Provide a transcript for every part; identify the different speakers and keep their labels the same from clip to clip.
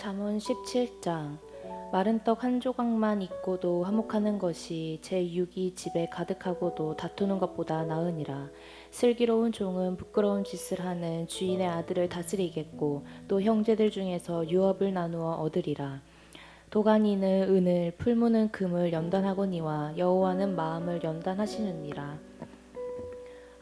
Speaker 1: 잠언 17장. 마른 떡 한 조각만 있고도 화목하는 것이 제6이 집에 가득하고도 다투는 것보다 나으니라. 슬기로운 종은 부끄러운 짓을 하는 주인의 아들을 다스리겠고 또 형제들 중에서 유업을 나누어 얻으리라. 도가니는 은을, 풀무는 금을 연단하거니와 여호와는 마음을 연단하시느니라.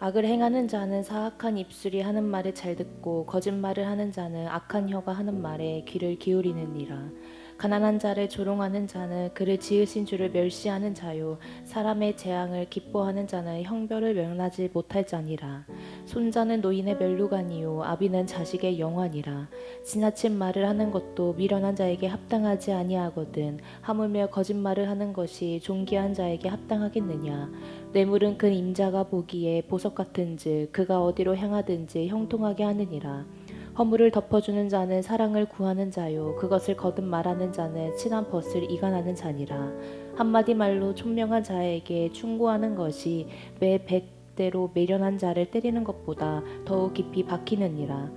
Speaker 1: 악을 행하는 자는 사악한 입술이 하는 말을 잘 듣고 거짓말을 하는 자는 악한 혀가 하는 말에 귀를 기울이느니라. 가난한 자를 조롱하는 자는 그를 지으신 주를 멸시하는 자요, 사람의 재앙을 기뻐하는 자는 형벌을 면하지 못할 자니라. 손자는 노인의 멸루간이요 아비는 자식의 영환이라. 지나친 말을 하는 것도 미련한 자에게 합당하지 아니하거든 하물며 거짓말을 하는 것이 존귀한 자에게 합당하겠느냐. 뇌물은 그 임자가 보기에 보석 같은즉 그가 어디로 향하든지 형통하게 하느니라. 허물을 덮어주는 자는 사랑을 구하는 자요 그것을 거듭 말하는 자는 친한 벗을 이간하는 자니라. 한마디 말로 총명한 자에게 충고하는 것이 매 100대로 미련한 자를 때리는 것보다 더욱 깊이 박히느니라.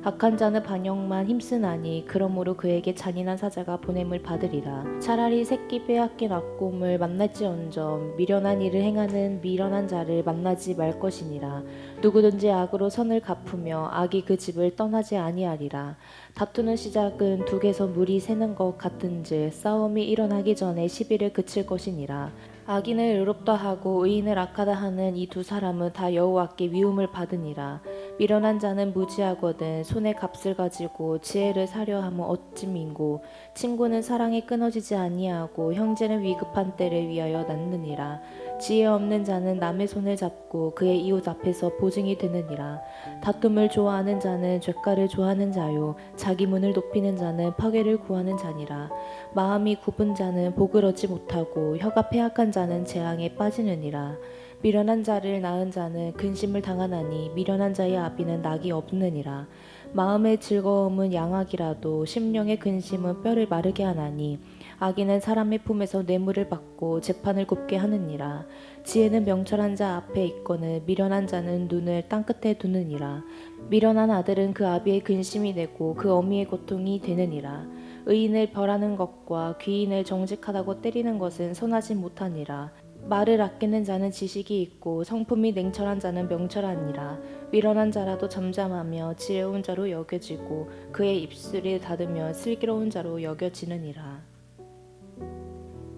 Speaker 1: 악한 자는 반역만 힘쓰나니 그러므로 그에게 잔인한 사자가 보냄을 받으리라. 차라리 새끼 빼앗긴 악곰을 만날지언정 미련한 일을 행하는 미련한 자를 만나지 말 것이니라. 누구든지 악으로 선을 갚으며 악이 그 집을 떠나지 아니하리라. 다투는 시작은 둑에서 물이 새는 것 같은즉 싸움이 일어나기 전에 시비를 그칠 것이니라. 악인을 의롭다 하고 의인을 악하다 하는 이 두 사람은 다 여호와께 미움을 받으니라. 미련한 자는 무지하거든 손에 값을 가지고 지혜를 사려 하면 어찌민고. 친구는 사랑이 끊어지지 아니하고 형제는 위급한 때를 위하여 낳느니라. 지혜 없는 자는 남의 손을 잡고 그의 이웃 앞에서 보증이 되느니라. 다툼을 좋아하는 자는 죄가를 좋아하는 자요 자기 문을 높이는 자는 파괴를 구하는 자니라. 마음이 굽은 자는 복을 얻지 못하고 혀가 패악한 자는 재앙에 빠지느니라. 미련한 자를 낳은 자는 근심을 당하나니 미련한 자의 아비는 낙이 없느니라. 마음의 즐거움은 양악이라도 심령의 근심은 뼈를 마르게 하나니 악인은 사람의 품에서 뇌물을 받고 재판을 굽게 하느니라. 지혜는 명철한 자 앞에 있거늘 미련한 자는 눈을 땅끝에 두느니라. 미련한 아들은 그 아비의 근심이 되고 그 어미의 고통이 되느니라. 의인을 벌하는 것과 귀인을 정직하다고 때리는 것은 선하지 못하니라. 말을 아끼는 자는 지식이 있고 성품이 냉철한 자는 명철하니라. 미련한 자라도 잠잠하며 지혜로운 자로 여겨지고 그의 입술을 닫으며 슬기로운 자로 여겨지느니라.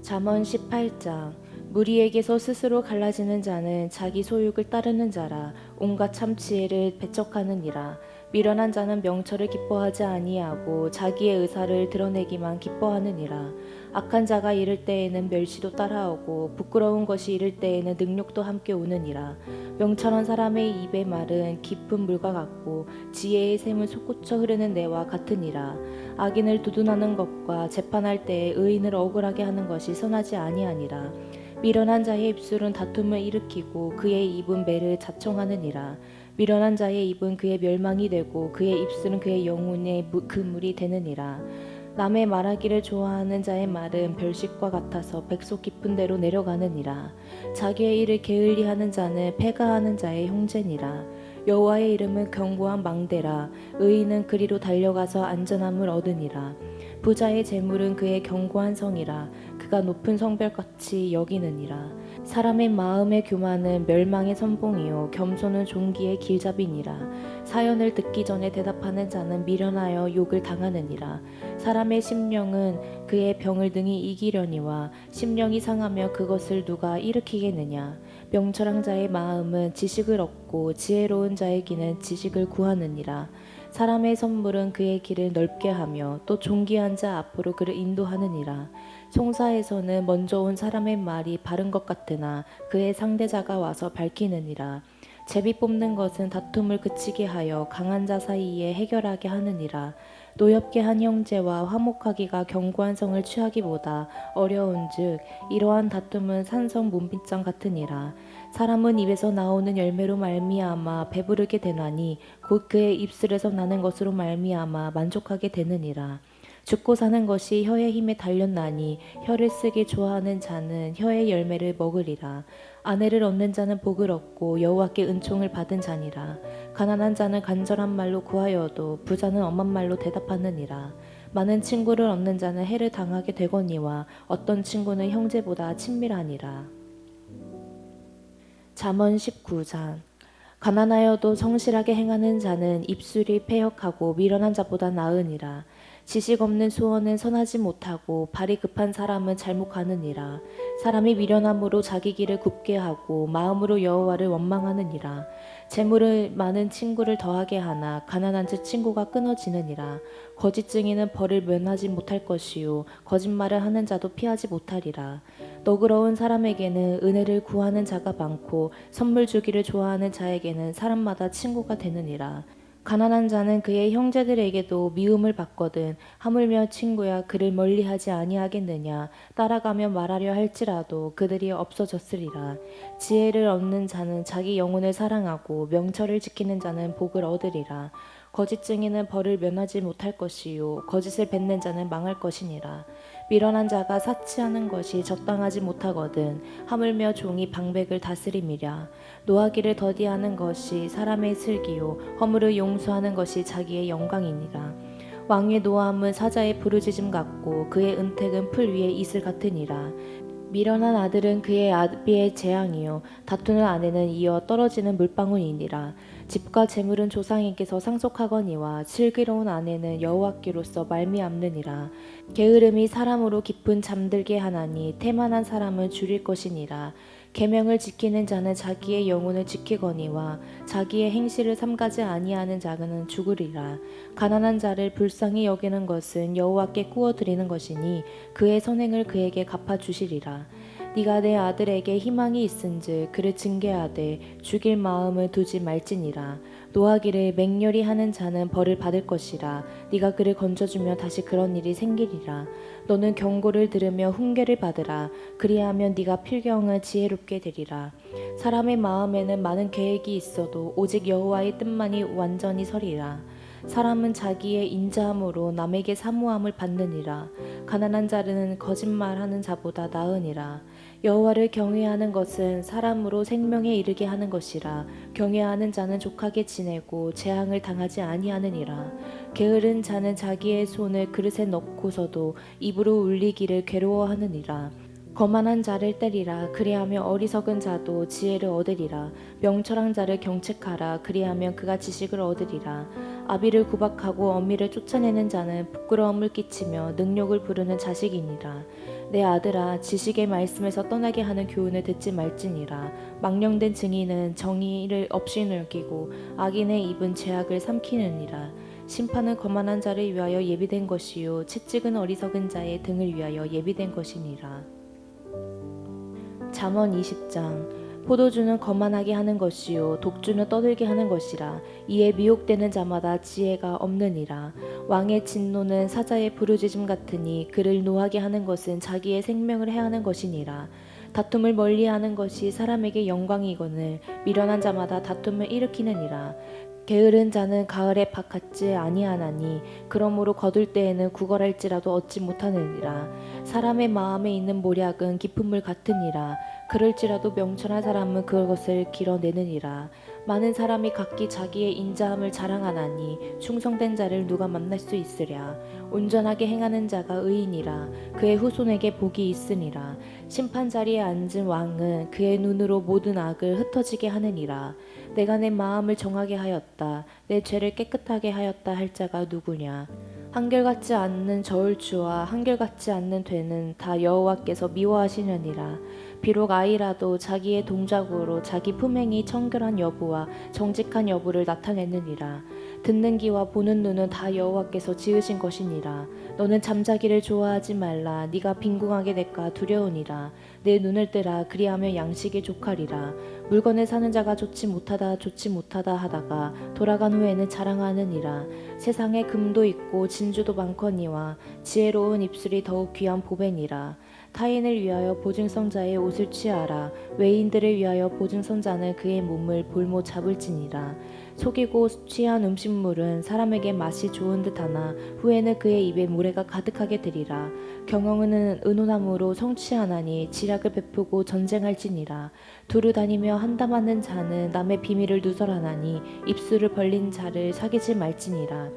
Speaker 1: 잠언 18장. 무리에게서 스스로 갈라지는 자는 자기 소욕을 따르는 자라. 온갖 참지혜를 배척하느니라. 미련한 자는 명철을 기뻐하지 아니하고 자기의 의사를 드러내기만 기뻐하느니라. 악한 자가 이를 때에는 멸시도 따라오고 부끄러운 것이 이를 때에는 능욕도 함께 오느니라. 명철한 사람의 입의 말은 깊은 물과 같고 지혜의 샘은 솟구쳐 흐르는 내와 같으니라. 악인을 두둔하는 것과 재판할 때에 의인을 억울하게 하는 것이 선하지 아니하니라. 미련한 자의 입술은 다툼을 일으키고 그의 입은 매를 자청하느니라. 미련한 자의 입은 그의 멸망이 되고 그의 입술은 그의 영혼의 그물이 되느니라. 남의 말하기를 좋아하는 자의 말은 별식과 같아서 백속 깊은 데로 내려가느니라. 자기의 일을 게을리하는 자는 패가하는 자의 형제니라. 여호와의 이름은 견고한 망대라. 의인은 그리로 달려가서 안전함을 얻으니라. 부자의 재물은 그의 견고한 성이라. 그가 높은 성벽같이 여기느니라. 사람의 마음의 교만은 멸망의 선봉이요 겸손은 종기의 길잡이니라. 사연을 듣기 전에 대답하는 자는 미련하여 욕을 당하느니라. 사람의 심령은 그의 병을 능히 이기려니와 심령이 상하며 그것을 누가 일으키겠느냐. 명철한 자의 마음은 지식을 얻고 지혜로운 자의 귀는 지식을 구하느니라. 사람의 선물은 그의 길을 넓게 하며 또 존귀한 자 앞으로 그를 인도하느니라. 송사에서는 먼저 온 사람의 말이 바른 것 같으나 그의 상대자가 와서 밝히느니라. 제비 뽑는 것은 다툼을 그치게 하여 강한 자 사이에 해결하게 하느니라. 노엽게 한 형제와 화목하기가 견고한 성을 취하기보다 어려운즉 이러한 다툼은 산성 문빗장 같으니라. 사람은 입에서 나오는 열매로 말미암아 배부르게 되나니 곧 그의 입술에서 나는 것으로 말미암아 만족하게 되느니라. 죽고 사는 것이 혀의 힘에 달렸나니 혀를 쓰기 좋아하는 자는 혀의 열매를 먹으리라. 아내를 얻는 자는 복을 얻고 여호와께 은총을 받은 자니라. 가난한 자는 간절한 말로 구하여도 부자는 엄한 말로 대답하느니라. 많은 친구를 얻는 자는 해를 당하게 되거니와 어떤 친구는 형제보다 친밀하니라. 잠언 19장. 가난하여도 성실하게 행하는 자는 입술이 패역하고 미련한 자보다 나으니라. 지식 없는 수원은 선하지 못하고 발이 급한 사람은 잘못 가느니라. 사람이 미련함으로 자기 길을 굽게 하고 마음으로 여호와를 원망하느니라. 재물을 많은 친구를 더하게 하나 가난한 즉 친구가 끊어지느니라. 거짓 증인은 벌을 면하지 못할 것이요 거짓말을 하는 자도 피하지 못하리라. 너그러운 사람에게는 은혜를 구하는 자가 많고 선물 주기를 좋아하는 자에게는 사람마다 친구가 되느니라. 가난한 자는 그의 형제들에게도 미움을 받거든 하물며 친구야 그를 멀리하지 아니하겠느냐. 따라가며 말하려 할지라도 그들이 없어졌으리라. 지혜를 얻는 자는 자기 영혼을 사랑하고 명철을 지키는 자는 복을 얻으리라. 거짓 증인은 벌을 면하지 못할 것이요 거짓을 뱉는 자는 망할 것이니라. 미련한 자가 사치하는 것이 적당하지 못하거든 하물며 종이 방백을 다스림이랴. 노하기를 더디하는 것이 사람의 슬기요 허물을 용서하는 것이 자기의 영광이니라. 왕의 노함은 사자의 부르짖음 같고 그의 은택은 풀 위에 이슬 같으니라. 미련한 아들은 그의 아비의 재앙이요 다투는 아내는 이어 떨어지는 물방울이니라. 집과 재물은 조상에게서 상속하거니와 슬기로운 아내는 여호와께로서 말미암느니라. 게으름이 사람으로 깊은 잠들게 하나니 태만한 사람은 줄일 것이니라. 계명을 지키는 자는 자기의 영혼을 지키거니와 자기의 행실을 삼가지 아니하는 자는 죽으리라. 가난한 자를 불쌍히 여기는 것은 여호와께 구워 드리는 것이니 그의 선행을 그에게 갚아 주시리라. 네가 내 아들에게 희망이 있은즉 그를 징계하되 죽일 마음을 두지 말지니라. 노하기를 맹렬히 하는 자는 벌을 받을 것이라. 네가 그를 건져주면 다시 그런 일이 생기리라. 너는 경고를 들으며 훈계를 받으라. 그리하면 네가 필경을 지혜롭게 되리라. 사람의 마음에는 많은 계획이 있어도 오직 여호와의 뜻만이 완전히 서리라. 사람은 자기의 인자함으로 남에게 사모함을 받느니라. 가난한 자는 거짓말하는 자보다 나으니라. 여호와를 경외하는 것은 사람으로 생명에 이르게 하는 것이라. 경외하는 자는 족하게 지내고 재앙을 당하지 아니하느니라. 게으른 자는 자기의 손을 그릇에 넣고서도 입으로 울리기를 괴로워하느니라. 거만한 자를 때리라. 그리하며 어리석은 자도 지혜를 얻으리라. 명철한 자를 경책하라. 그리하면 그가 지식을 얻으리라. 아비를 구박하고 어미를 쫓아내는 자는 부끄러움을 끼치며 능욕을 부르는 자식이니라. 내 아들아 지식의 말씀에서 떠나게 하는 교훈을 듣지 말지니라. 망령된 증인은 정의를 없이 놀기고 악인의 입은 죄악을 삼키느니라. 심판은 거만한 자를 위하여 예비된 것이요 채찍은 어리석은 자의 등을 위하여 예비된 것이니라. 잠언 20장. 포도주는 거만하게 하는 것이요 독주는 떠들게 하는 것이라. 이에 미혹되는 자마다 지혜가 없느니라. 왕의 진노는 사자의 부르짖음 같으니 그를 노하게 하는 것은 자기의 생명을 해하는 것이니라. 다툼을 멀리하는 것이 사람에게 영광이거늘 미련한 자마다 다툼을 일으키느니라. 게으른 자는 가을에 밭 같지 아니하나니 그러므로 거둘 때에는 구걸할지라도 얻지 못하느니라. 사람의 마음에 있는 모략은 깊은 물 같으니라. 그럴지라도 명철한 사람은 그것을 길어내느니라. 많은 사람이 각기 자기의 인자함을 자랑하나니 충성된 자를 누가 만날 수 있으랴. 온전하게 행하는 자가 의인이라. 그의 후손에게 복이 있으니라. 심판 자리에 앉은 왕은 그의 눈으로 모든 악을 흩어지게 하느니라. 내가 내 마음을 정하게 하였다. 내 죄를 깨끗하게 하였다 할 자가 누구냐. 한결같지 않는 저울추와 한결같지 않는 되는 다 여호와께서 미워하시느니라. 비록 아이라도 자기의 동작으로 자기 품행이 청결한 여부와 정직한 여부를 나타내느니라. 듣는 귀와 보는 눈은 다 여호와께서 지으신 것이니라. 너는 잠자기를 좋아하지 말라. 네가 빈궁하게 될까 두려우니라. 내 눈을 뜨라. 그리하면 양식이 족하리라. 물건을 사는 자가 좋지 못하다 하다가 돌아간 후에는 자랑하느니라. 세상에 금도 있고 진주도 많거니와 지혜로운 입술이 더욱 귀한 보배니라. 타인을 위하여 보증성자의 옷을 취하라. 외인들을 위하여 보증성자는 그의 몸을 볼모 잡을지니라. 속이고 취한 음식물은 사람에게 맛이 좋은 듯하나 후에는 그의 입에 모래가 가득하게 되리라. 경영은 은혼함으로 성취하나니 지략을 베푸고 전쟁할지니라. 두루 다니며 한담하는 자는 남의 비밀을 누설하나니 입술을 벌린 자를 사귀지 말지니라.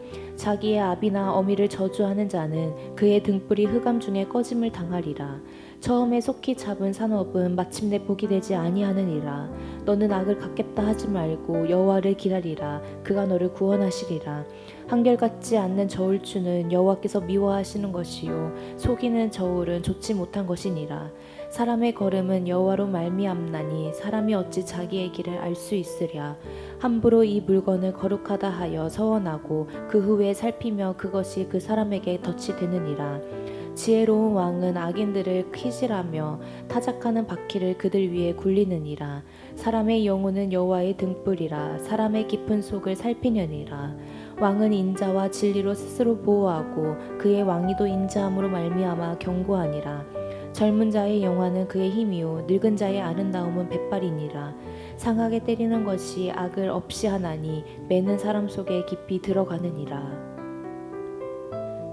Speaker 1: 자기의 아비나 어미를 저주하는 자는 그의 등불이 흑암 중에 꺼짐을 당하리라. 처음에 속히 잡은 산업은 마침내 복이 되지 아니하느니라. 너는 악을 갚겠다 하지 말고 여호와를 기다리라. 그가 너를 구원하시리라. 한결같지 않는 저울추는 여호와께서 미워하시는 것이요 속이는 저울은 좋지 못한 것이니라. 사람의 걸음은 여호와로 말미암나니 사람이 어찌 자기의 길을 알 수 있으랴. 함부로 이 물건을 거룩하다 하여 서원하고 그 후에 살피며 그것이 그 사람에게 덫이 되느니라. 지혜로운 왕은 악인들을 키질하며 타작하는 바퀴를 그들 위에 굴리느니라. 사람의 영혼은 여호와의 등불이라. 사람의 깊은 속을 살피느니라. 왕은 인자와 진리로 스스로 보호하고 그의 왕위도 인자함으로 말미암아 견고하니라. 젊은 자의 영화는 그의 힘이요 늙은 자의 아름다움은 백발이니라. 상하게 때리는 것이 악을 없이 하나니 매는 사람 속에 깊이 들어가느니라.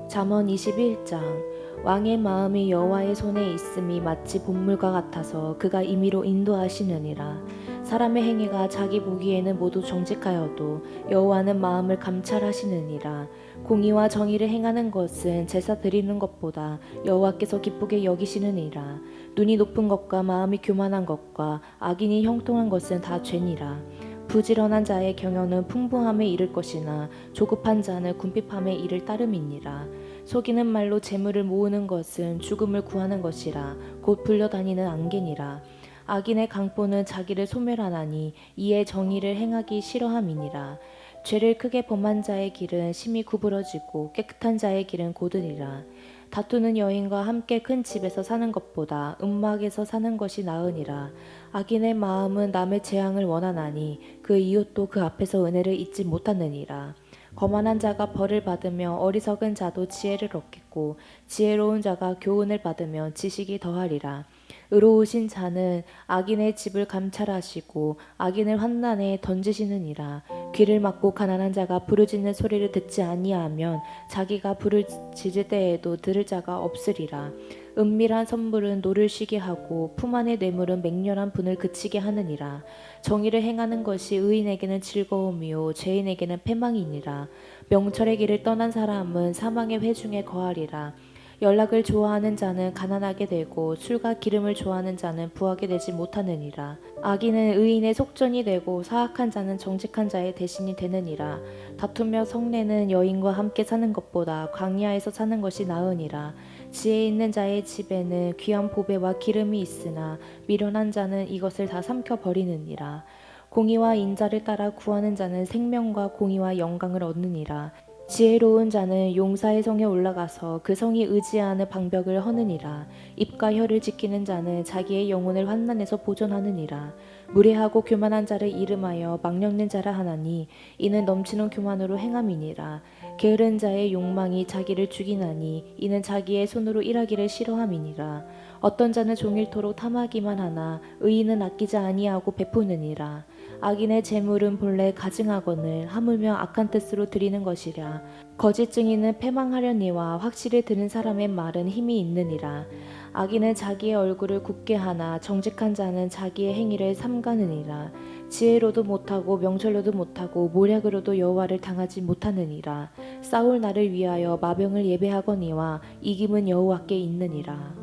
Speaker 1: 잠언 21장. 왕의 마음이 여호와의 손에 있음이 마치 봇물과 같아서 그가 임의로 인도하시느니라. 사람의 행위가 자기 보기에는 모두 정직하여도 여호와는 마음을 감찰하시느니라. 공의와 정의를 행하는 것은 제사 드리는 것보다 여호와께서 기쁘게 여기시느니라. 눈이 높은 것과 마음이 교만한 것과 악인이 형통한 것은 다 죄니라. 부지런한 자의 경영은 풍부함에 이를 것이나 조급한 자는 궁핍함에 이를 따름이니라. 속이는 말로 재물을 모으는 것은 죽음을 구하는 것이라. 곧 불려다니는 안개니라. 악인의 강포는 자기를 소멸하나니 이에 정의를 행하기 싫어함이니라. 죄를 크게 범한 자의 길은 심히 구부러지고 깨끗한 자의 길은 고드리라. 다투는 여인과 함께 큰 집에서 사는 것보다 음막에서 사는 것이 나으니라. 악인의 마음은 남의 재앙을 원하나니 그 이웃도 그 앞에서 은혜를 잊지 못하느니라. 거만한 자가 벌을 받으며 어리석은 자도 지혜를 얻겠고 지혜로운 자가 교훈을 받으며 지식이 더하리라. 의로우신 자는 악인의 집을 감찰하시고 악인을 환난에 던지시느니라. 귀를 막고 가난한 자가 부르짖는 소리를 듣지 아니하면 자기가 부르짖을 때에도 들을 자가 없으리라. 은밀한 선물은 노를 쉬게 하고 품 안의 뇌물은 맹렬한 분을 그치게 하느니라. 정의를 행하는 것이 의인에게는 즐거움이요 죄인에게는 패망이니라. 명철의 길을 떠난 사람은 사망의 회중에 거하리라. 연락을 좋아하는 자는 가난하게 되고 술과 기름을 좋아하는 자는 부하게 되지 못하느니라. 악인은 의인의 속전이 되고 사악한 자는 정직한 자의 대신이 되느니라. 다투며 성내는 여인과 함께 사는 것보다 광야에서 사는 것이 나으니라. 지혜 있는 자의 집에는 귀한 보배와 기름이 있으나 미련한 자는 이것을 다 삼켜 버리느니라. 공의와 인자를 따라 구하는 자는 생명과 공의와 영광을 얻느니라. 지혜로운 자는 용사의 성에 올라가서 그 성이 의지하는 방벽을 허느니라. 입과 혀를 지키는 자는 자기의 영혼을 환난에서 보존하느니라. 무례하고 교만한 자를 이름하여 망령된 자라 하나니 이는 넘치는 교만으로 행함이니라. 게으른 자의 욕망이 자기를 죽이나니 이는 자기의 손으로 일하기를 싫어함이니라. 어떤 자는 종일토록 탐하기만 하나 의인은 아끼지 아니하고 베푸느니라. 악인의 재물은 본래 가증하거늘 하물며 악한 뜻으로 드리는 것이랴. 거짓 증인은 패망하려니와 확실히 드는 사람의 말은 힘이 있느니라. 악인은 자기의 얼굴을 굳게 하나 정직한 자는 자기의 행위를 삼가느니라. 지혜로도 못하고 명철로도 못하고 모략으로도 여호와를 당하지 못하느니라. 싸울 날을 위하여 마병을 예배하거니와 이김은 여호와께 있느니라.